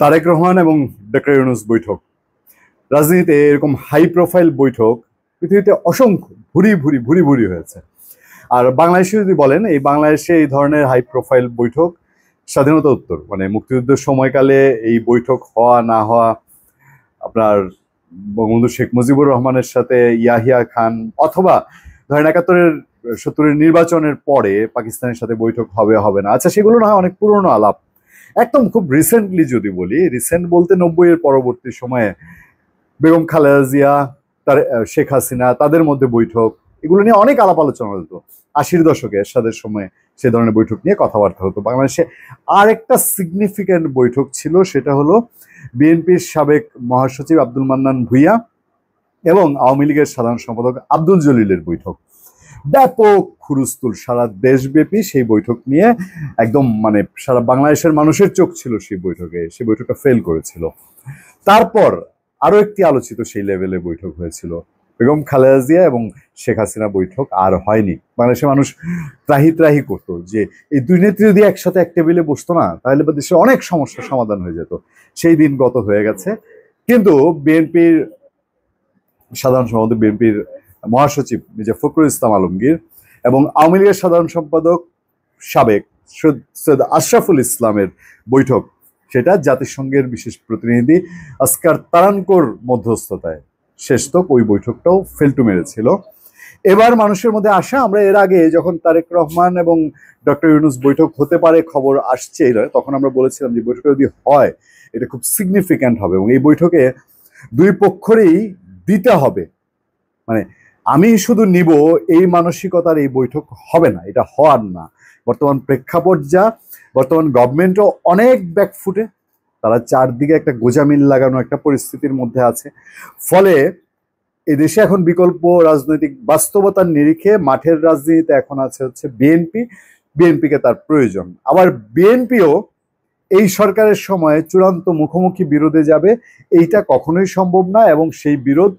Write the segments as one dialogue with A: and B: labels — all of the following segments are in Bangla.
A: তারেক রহমান এবং ডক্টর ইউনূস বৈঠক, রাজনীতিতে এরকম হাই প্রোফাইল বৈঠক পৃথিবীতে অসংখ্য ভুরি ভুরি ভুরি ভুরি হয়েছে। আর বাংলাদেশে যদি বলেন, এই বাংলাদেশে এই ধরনের হাই প্রোফাইল বৈঠক স্বাধীনতা উত্তর মানে মুক্তিযুদ্ধের সময়কালে এই বৈঠক হওয়া না হওয়া, আপনার বঙ্গবন্ধু শেখ মুজিবুর রহমানের সাথে ইয়াহিয়া খান, অথবা ধরেন ৭১-৭০ নির্বাচনের পরে পাকিস্তানের সাথে বৈঠক হবে হবে না, আচ্ছা সেগুলো না হয় অনেক পুরনো আলাপ। একদম খুব রিসেন্টলি যদি বলি, রিসেন্ট বলতে ৯০-এর পরবর্তী সময়ে বেগম খালেদা জিয়া, তার শেখ হাসিনা, তাদের মধ্যে বৈঠক, এগুলো নিয়ে অনেক আলাপ আলোচনা হতো। ৮০-র দশকে এরশাদের সময় সে ধরনের বৈঠক নিয়ে কথাবার্তা হতো। বাংলাদেশে আর একটা সিগনিফিক্যান্ট বৈঠক ছিল, সেটা হলো বিএনপির সাবেক মহাসচিব আব্দুল মান্নান ভূঁইয়া এবং আওয়ামী লীগের সাধারণ সম্পাদক আব্দুল জলিলের বৈঠক। ব্যাপক হুলস্থুল সারা দেশব্যাপী সেই বৈঠক নিয়ে, একদম মানে সারা বাংলাদেশের মানুষের চোখ ছিল সেই বৈঠকে। সেই বৈঠকটা ফেল করেছিল। তারপর আরো একটি আলোচিত সেই লেভেলে বৈঠক হয়েছিল বেগম খালেদা জিয়া এবং শেখ হাসিনা বৈঠক, আর হয়নি। বাংলাদেশের মানুষ ত্রাহি ত্রাহি করতো যে এই দুই নেত্রী যদি একসাথে এক টেবিলে বসতো না, তাহলে দেশের অনেক সমস্যার সমাধান হয়ে যেত। সেই দিন গত হয়ে গেছে। কিন্তু বিএনপির সাধারণ সম্পাদক, বিএনপির মহাসচিব মির্জা ফখরুল ইসলাম আলমগীর এবং আওয়ামী লীগের সাধারণ সম্পাদক সাবেক সৈয়দ আশরাফুল ইসলামের বৈঠক, সেটা জাতিসংঘের বিশেষ প্রতিনিধি আসকার তারানকোর মধ্যস্থতায় শেষ তক ওই বৈঠকটাও ফেলটু মেরেছিল। এবার মানুষের মধ্যে আশা, আমরা এর আগে যখন তারেক রহমান এবং ডক্টর ইউনূস বৈঠক হতে পারে খবর আসছে, তখন আমরা বলেছিলাম যে বৈঠকটা যদি হয় এটা খুব সিগনিফিক্যান্ট হবে এবং এই বৈঠকে দুই পক্ষেরই দিতে হবে। মানে আমি শুধু নিব এই মানসিকতার এই বৈঠক হবে না, এটা হওয়ার না। বর্তমান প্রেক্ষাপট যা, বর্তমান গভর্নমেন্টও অনেক ব্যাকফুটে, তারা চারদিকে একটা গোজামিল লাগানো একটা পরিস্থিতির মধ্যে আছে। ফলে এদেশে এখন বিকল্প রাজনৈতিক বাস্তবতার নিরিখে মাঠের রাজনীতিতে এখন আছে হচ্ছে বিএনপি। বিএনপিকে তার প্রয়োজন। আবার বিএনপিও এই সরকারের সময় চূড়ান্ত মুখোমুখি বিরোধে যাবে, এইটা কখনোই সম্ভব না এবং সেই বিরোধ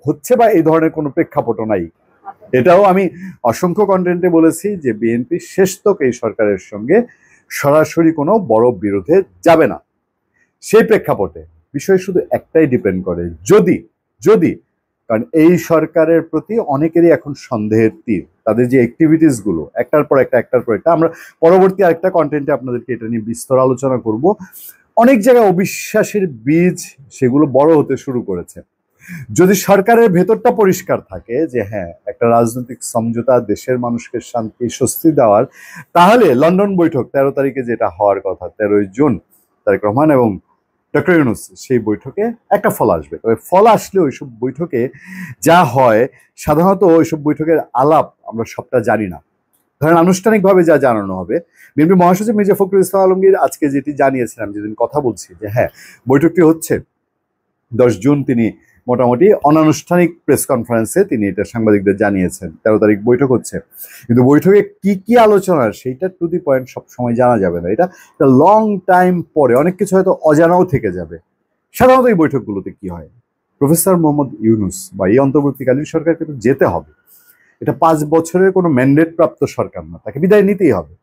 A: হচ্ছে বা এই ধরনের কোনো প্রেক্ষাপটও নাই। এটাও আমি অসংখ্য কন্টেন্টে বলেছি যে বিএনপি শেষতক এই সরকারের সঙ্গে সরাসরি কোনো বড় বিরোধে যাবে না। সেই প্রেক্ষাপটে বিষয় শুধু একটাই ডিপেন্ড করে, যদি কারণ এই সরকারের প্রতি অনেকেরই এখন সন্দেহের তীর, তাদের যে অ্যাক্টিভিটিস গুলো একটার পর একটা, আমরা পরবর্তী আরেকটা কন্টেন্টে আপনাদেরকে এটা নিয়ে বিস্তর আলোচনা করব। অনেক জায়গায় অবিশ্বাসের বীজ সেগুলো বড় হতে শুরু করেছে। যদি সরকারের ভেতরটা পরিষ্কার থাকে যে হ্যাঁ একটা রাজনৈতিক সমঝোতা দেশের মানুষকে শান্তি স্বস্তি দেওয়ার, তাহলে লন্ডন বৈঠক 13 তারিখে যেটা হওয়ার কথা, 13ই জুন তারেক রহমান এবং ডক্টর ইউনূস, সেই বৈঠকে একটা ফল আসবে। তবে ফল আসলে ওইসব বৈঠকে যা হয়, সাধারণত ওইসব বৈঠকের আলাপ আমরা সবটা জানি না। ধরেন আনুষ্ঠানিকভাবে যা জানানো হবে, বিএনপি মহাসচিব মির্জা ফখরুল ইসলাম আলমগীর আজকে যেটি জানিয়েছিলাম, যেদিন কথা বলছি যে হ্যাঁ বৈঠকটি হচ্ছে 10 জুন, তিনি মোটামুটি অনানুষ্ঠানিক প্রেস কনফারেন্সে তিনি এটা সাংবাদিকদের জানিয়েছেন 13 তারিখ বৈঠক হচ্ছে। কিন্তু বৈঠকে কি কি আলোচনা সেইটা টু দি পয়েন্ট সব সময় জানা যাবে না। এটা লং টাইম পরে অনেক কিছু হয়তো অজানাও থেকে যাবে। সাধারণত এই বৈঠকগুলোতে কি হয়, প্রফেসর মোহাম্মদ ইউনূস বা এই অন্তর্বর্তীকালীন সরকারকে তো যেতে হবে। এটা 5 বছরের কোনো ম্যান্ডেট প্রাপ্ত সরকার না, তাকে বিদায় নিতেই হবে।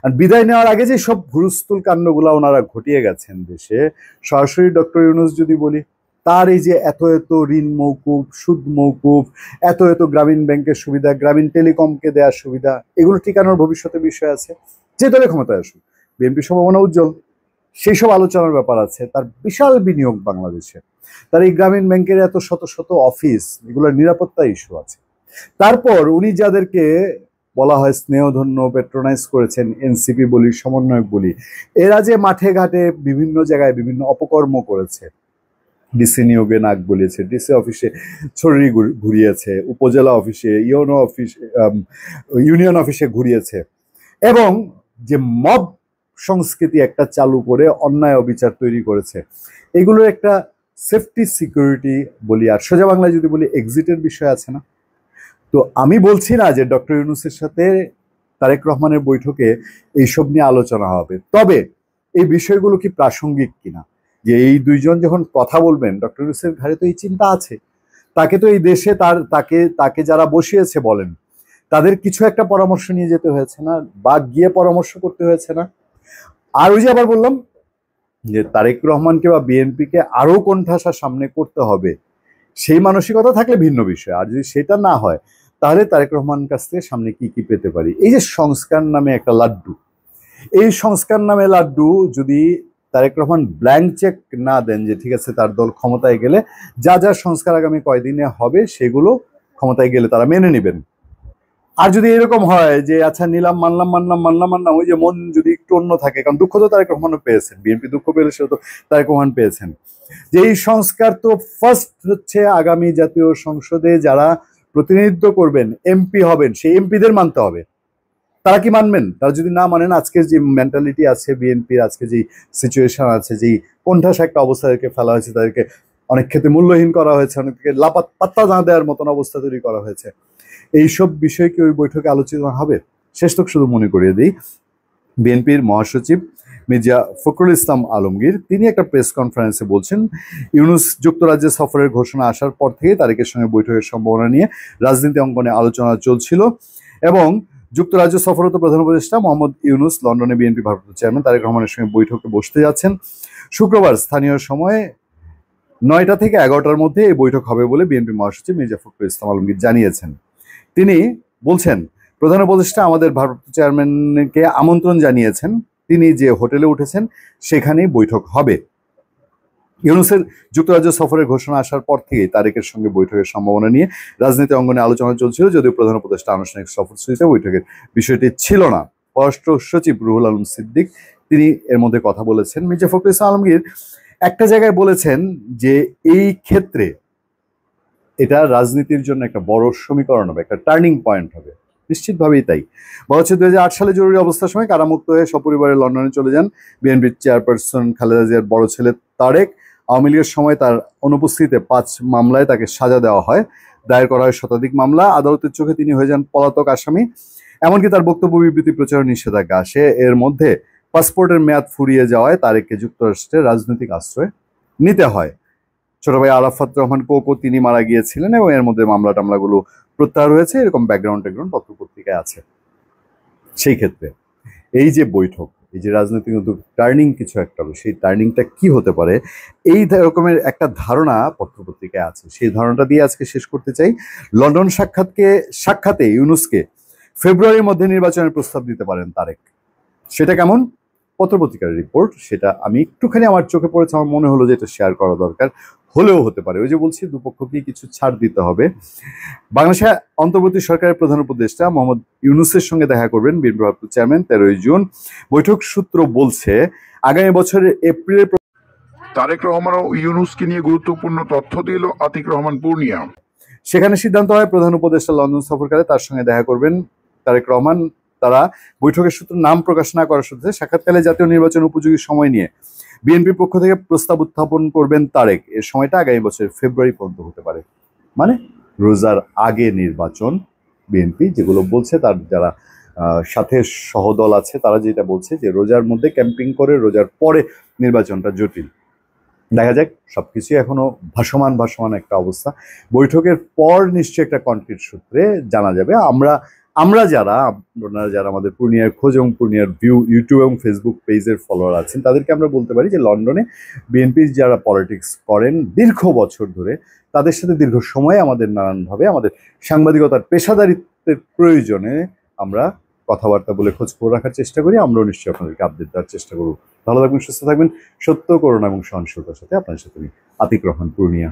A: আর বিদায় নেওয়ার আগে যে সব হুলস্থুল কাণ্ডগুলো ওনারা ঘটিয়ে গেছেন দেশে, সরাসরি ডক্টর ইউনূস যদি বলি, তার এই যে এত ঋণ মৌকুফ, সুদ মৌকুফ, এত গ্রামীণ ব্যাংকের সুবিধা, গ্রামীণ টেলিকমকে দেওয়ার সুবিধা, এগুলো ঠিকানোর ভবিষ্যতে বিষয় আছে। যে দলে ক্ষমতায় আসুক, বিএনপির সম্ভাবনা উজ্জ্বল, সেই সব আলোচনার ব্যাপার আছে। তার বিশাল বিনিয়োগ বাংলাদেশে, তার এই গ্রামীণ ব্যাংকের এত শত শত অফিস, এগুলোর নিরাপত্তা ইস্যু আছে। তারপর উনি যাদেরকে বলা হয় স্নেহধন্য, পেট্রোনাইজ করেছেন, এনসিপি বলি, সমন্বয়ক বলি, এরা যে মাঠে ঘাটে বিভিন্ন জায়গায় বিভিন্ন অপকর্ম করেছে, ডিসি নিয়োগে নাক বলিয়েছে, ডিসি অফিসে ছড়ি ঘুরিয়েছে, উপজেলা অফিসে, ইউনিয়ন অফিসে ঘুরিয়েছে এবং যে মব সংস্কৃতি একটা চালু করে অন্যায় অবিচার তৈরি করেছে, এগুলোর একটা সেফটি সিকিউরিটি বলি, আর সোজা বাংলায় যদি বলি এক্সিটের বিষয় আছে না। তো আমি বলছি না যে ডক্টর ইউনূসের সাথে তারেক রহমানের বৈঠকে এইসব নিয়ে আলোচনা হবে, তবে এই বিষয়গুলো কি প্রাসঙ্গিক কিনা, যে এই দুইজন যখন কথা বলবেন, ডক্টর ইউনূসের ঘাড়ে তো এই চিন্তা আছে, তাকে তো এই দেশে তাকে যারা বসিয়েছে বলেন, তাদের কিছু একটা পরামর্শ নিয়ে যেতে হয়েছে না, বা গিয়ে পরামর্শ করতে হয়েছে না। আর ওই যে আবার বললাম যে তারেক রহমানকে বা বিএনপিকে আরো কোণঠাসা সামনে করতে হবে, সেই মানসিকতা থাকলে ভিন্ন বিষয়। আর যদি সেটা না হয়, তাহলে তারেক রহমানের কাছ থেকে সামনে কি কি পেতে পারি। এই যে সংস্কার নামে একটা লাড্ডু, এই সংস্কার নামে লাড্ডু যদি তারেক রহমান ব্ল্যাঙ্ক চেক না দেন যে ঠিক আছে তার দল ক্ষমতায় গেলে যা যা সংস্কার আগামী কয়দিনে হবে সেগুলো ক্ষমতায় গেলে তারা মেনে নেবেন। আর যদি এরকম হয় যে আচ্ছা নিলাম, মানলাম মানলাম মানলাম মানলাম, ওই যে মন যদি একটু অন্য থাকে, কারণ দুঃখ তো তারেক রহমানও পেয়েছেন, বিএনপি দুঃখ পেলে সে তো তারেক রহমান পেয়েছেন, যে এই সংস্কার তো ফার্স্ট হচ্ছে আগামী জাতীয় সংসদে যারা প্রতিনিধিত্ব করবেন, এমপি হবেন, সেই এমপিদের মানতে হবে। তারা কি মানবেন? তারা যদি না মানেন, আজকের যে মেন্টালিটি আছে বিএনপির, আজকে যে সিচুয়েশন আছে, যেই কোণঠাসা একটা অবস্থা তাদেরকে ফেলা হয়েছে, তাদেরকে অনেক ক্ষেত্রে মূল্যহীন করা হয়েছে, অনেককে পাত্তা না দেওয়ার মতন অবস্থা তৈরি করা হয়েছে, এইসব বিষয় কি ওই বৈঠকে আলোচনা হবে? শেষ তো শুধু মনে করিয়ে দিই, বিএনপির মহাসচিব মির্জা ফখরুল ইসলাম আলমগীর তিনি একটা প্রেস কনফারেন্সে বলছেন, ইউনূস যুক্তরাজ্যে সফরের ঘোষণা আসার পর থেকে তারেকের সঙ্গে বৈঠকের সম্ভাবনা নিয়ে রাজনীতি অঙ্গনে আলোচনা চলছিল এবং যুক্তরাজ্য সফররত প্রধান উপদেষ্টা মোহাম্মদ ইউনূস লন্ডনে বিএনপি ভারপ্রাপ্ত চেয়ারম্যান তারেক রহমানের সঙ্গে বৈঠকে বসতে যাচ্ছেন। শুক্রবার স্থানীয় সময়ে 9টা থেকে 11টার মধ্যে এই বৈঠক হবে বলে বিএনপি মহাসচিব মির্জা ফখরুল ইসলাম আলমগীর জানিয়েছেন। তিনি বলছেন, প্রধান উপদেষ্টা আমাদের ভারপ্রাপ্ত চেয়ারম্যানকে আমন্ত্রণ জানিয়েছেন, তিনি যে হোটেলে উঠেছেন সেখানেই বৈঠক হবে। ইউনূসের যুক্তরাজ্য সফরের ঘোষণা আসার পর থেকেই তারেকের সঙ্গে বৈঠকের সম্ভাবনা নিয়ে রাজনীতি অঙ্গনে আলোচনা চলছিল, যদিও প্রধান উপদেষ্টা আনুষ্ঠানিক সফরসূচিতে বৈঠকের বিষয়টি ছিল না। পররাষ্ট্র সচিব রুহুল আলম সিদ্দিক তিনি এর মধ্যে কথা বলেছেন। মির্জা ফখরুল ইসলাম আলমগীর একটা জায়গায় বলেছেন যে এই ক্ষেত্রে এটা রাজনীতির জন্য একটা বড় সমীকরণ হবে, একটা টার্নিং পয়েন্ট হবে, নিশ্চিতভাবেই তাই। বলা হচ্ছে 2008 সালে জরুরি অবস্থার সময় কারামুক্ত হয়ে সপরিবারে লন্ডনে চলে যান বিএনপির চেয়ারপারসন খালেদা জিয়ার বড় ছেলে তারেক। আওয়ামী লীগের সময় তার অনুপস্থিতিতে 5 মামলায় তাকে সাজা দেওয়া হয়, দায়ের করা হয় শতাধিক মামলা। আদালতের চোখে তিনি হয়ে যান পলাতক আসামি, এমনকি তার বক্তব্য বিবৃতি প্রচারের নিষেধাজ্ঞা আসে। এর মধ্যে পাসপোর্টের মেয়াদ ফুরিয়ে যাওয়ায় তারেককে যুক্তরাষ্ট্রের রাজনৈতিক আশ্রয় নিতে হয়। ছোট ভাই আরাফাত রহমান কোকো তিনি মারা গিয়েছিলেন এবং এর মধ্যে মামলা টামলাগুলো প্রত্যাহার হয়েছে, এরকম ব্যাকগ্রাউন্ড পত্র পত্রিকায় আছে। সেই ক্ষেত্রে এই যে বৈঠক, এই যে রাজনৈতিক টার্নিং কিছু একটা হবে, সেই টার্নিংটা কি হতে পারে, এই রকমের একটা ধারণা পত্রপত্রিকায় আছে। সেই ধারণাটা দিয়ে আজকে শেষ করতে চাই। লন্ডন সাক্ষাতে ইউনূসকে ফেব্রুয়ারির মধ্যে নির্বাচনের প্রস্তাব দিতে পারেন তারেক। সেটা কেমন? পত্রপত্রিকার রিপোর্ট, সেটা আমি একটুখানি আমার চোখে পড়েছে, আমার মনে হলো যে এটা শেয়ার করা দরকার, হলেও হতে পারে। ওই যে বলছি, দুপক্ষকেই কিছু ছাড় দিতে হবে। বাংলাদেশে অন্তর্বর্তী সরকারের প্রধান উপদেষ্টা মোহাম্মদ ইউনূসের সঙ্গে দেখা করবেন বিএনপি ভারপ্রাপ্ত চেয়ারম্যান 13ই জুন। বৈঠক সূত্র বলছে আগামী বছরের এপ্রিলের
B: তারেক রহমান ও ইউনূসকে নিয়ে গুরুত্বপূর্ণ তথ্য দিল আতিক রহমান পূর্ণিয়া।
A: সেখানে সিদ্ধান্ত হয় প্রধান উপদেষ্টা লন্ডন সফরকালে তার সঙ্গে দেখা করবেন তারেক রহমান। তারা বৈঠকের সূত্র নাম প্রকাশ না করার সূত্রে সাক্ষাৎকালে জাতীয় নির্বাচন উপযোগী সময় নিয়ে বিএনপির পক্ষ থেকে প্রস্তাব উত্থাপন করবেন তারেক। এর সময়টা আগামী বছরের ফেব্রুয়ারি পর্যন্ত হতে পারে, মানে রোজার আগে নির্বাচন। বিএনপি যেগুলো বলছে, তার যারা সাথে সহদল আছে তারা যেটা বলছে যে রোজার মধ্যে ক্যাম্পিং করে রোজার পরে নির্বাচনটা জটিল। দেখা যাক, সবকিছুই এখনো ভাসমান একটা অবস্থা। বৈঠকের পর নিশ্চয়ই একটা কনক্রিট সূত্রে জানা যাবে। আমরা যারা আপনারা যারা আমাদের পূর্ণিয়ার খোঁজ এবং পূর্ণিয়ার ভিউ ইউটিউব এবং ফেসবুক পেজের ফলোয়ার আছেন, তাদেরকে আমরা বলতে পারি যে লন্ডনে বিএনপির যারা পলিটিক্স করেন দীর্ঘ বছর ধরে, তাদের সাথে দীর্ঘ সময়ে আমাদের নানানভাবে আমাদের সাংবাদিকতার পেশাদারিত্বের প্রয়োজনে আমরা কথাবার্তা বলে খোঁজ খবর রাখার চেষ্টা করি। আমরাও নিশ্চয়ই আপনাদেরকে আপডেট দেওয়ার চেষ্টা করব। ভালো থাকবেন, সুস্থ থাকবেন, সত্য, করুণা এবং সহনশীলতার সাথে আপনার সাথে আমি আতিক রহমান পূর্ণিয়া।